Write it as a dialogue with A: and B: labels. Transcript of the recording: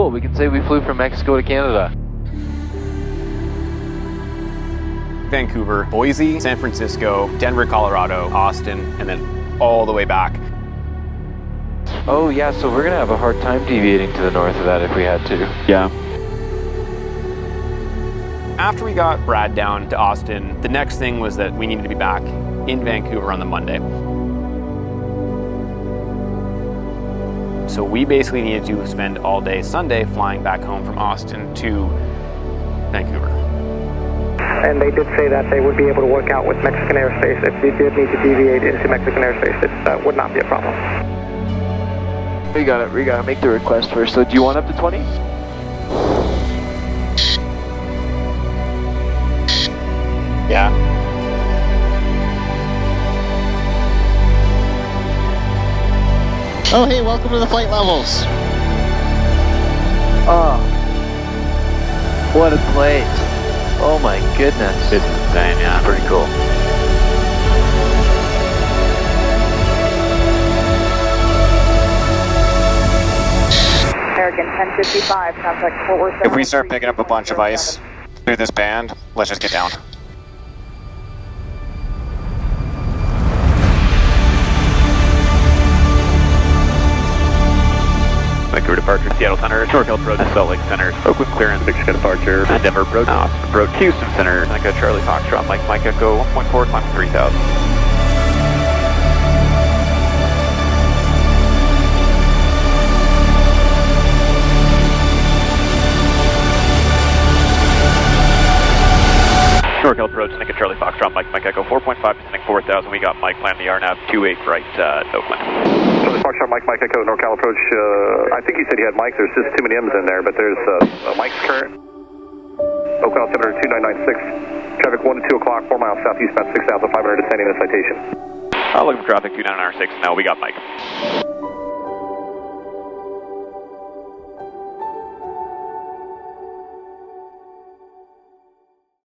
A: cool. We can say we flew from Mexico to Canada.
B: Vancouver, Boise, San Francisco, Denver, Colorado, Austin, and then all the way back.
A: Oh yeah, so we're gonna have a hard time deviating to the north of that if we had to.
C: Yeah.
B: After we got Brad down to Austin, the next thing was that we needed to be back in Vancouver on the Monday. So we basically needed to spend all day Sunday flying back home from Austin to Vancouver.
D: And they did say that they would be able to work out with Mexican airspace. If we did need to deviate into Mexican airspace, that would not be a problem.
A: We gotta make the request first. So do you want up to 20?
B: Yeah.
C: Oh, hey, welcome to the flight levels.
A: Oh, what a place. Oh my goodness.
C: It's insane, yeah.
A: Pretty cool.
E: American 1055, contact Fort Worth.
B: If we start picking up a bunch of ice through this band, let's just get down.
C: Vancouver departure, Seattle Center, NorCal approach, Salt Lake Center, Oakland clearance, Big Sky departure, Denver approach, Austin approach, Houston Center, Seneca, Charlie Foxtrot, Mike Echo, 1.4, climb 3000. NorCal approach, Seneca, Charlie Foxtrot, Mike Echo, 4.5, Pacific 4000. We got Mike, plan the RNAV 28 right, Oakland.
F: Charlie Foxtrot, Mike Echo, NorCal approach. I think you said you had Mike. There's just too many M's in there, but there's Mike's current. Oakland Center 2996. Traffic 1 to 2 o'clock, 4 miles southeast, about 6,500, descending the citation.
C: Looking for traffic 2996. No, we got Mike.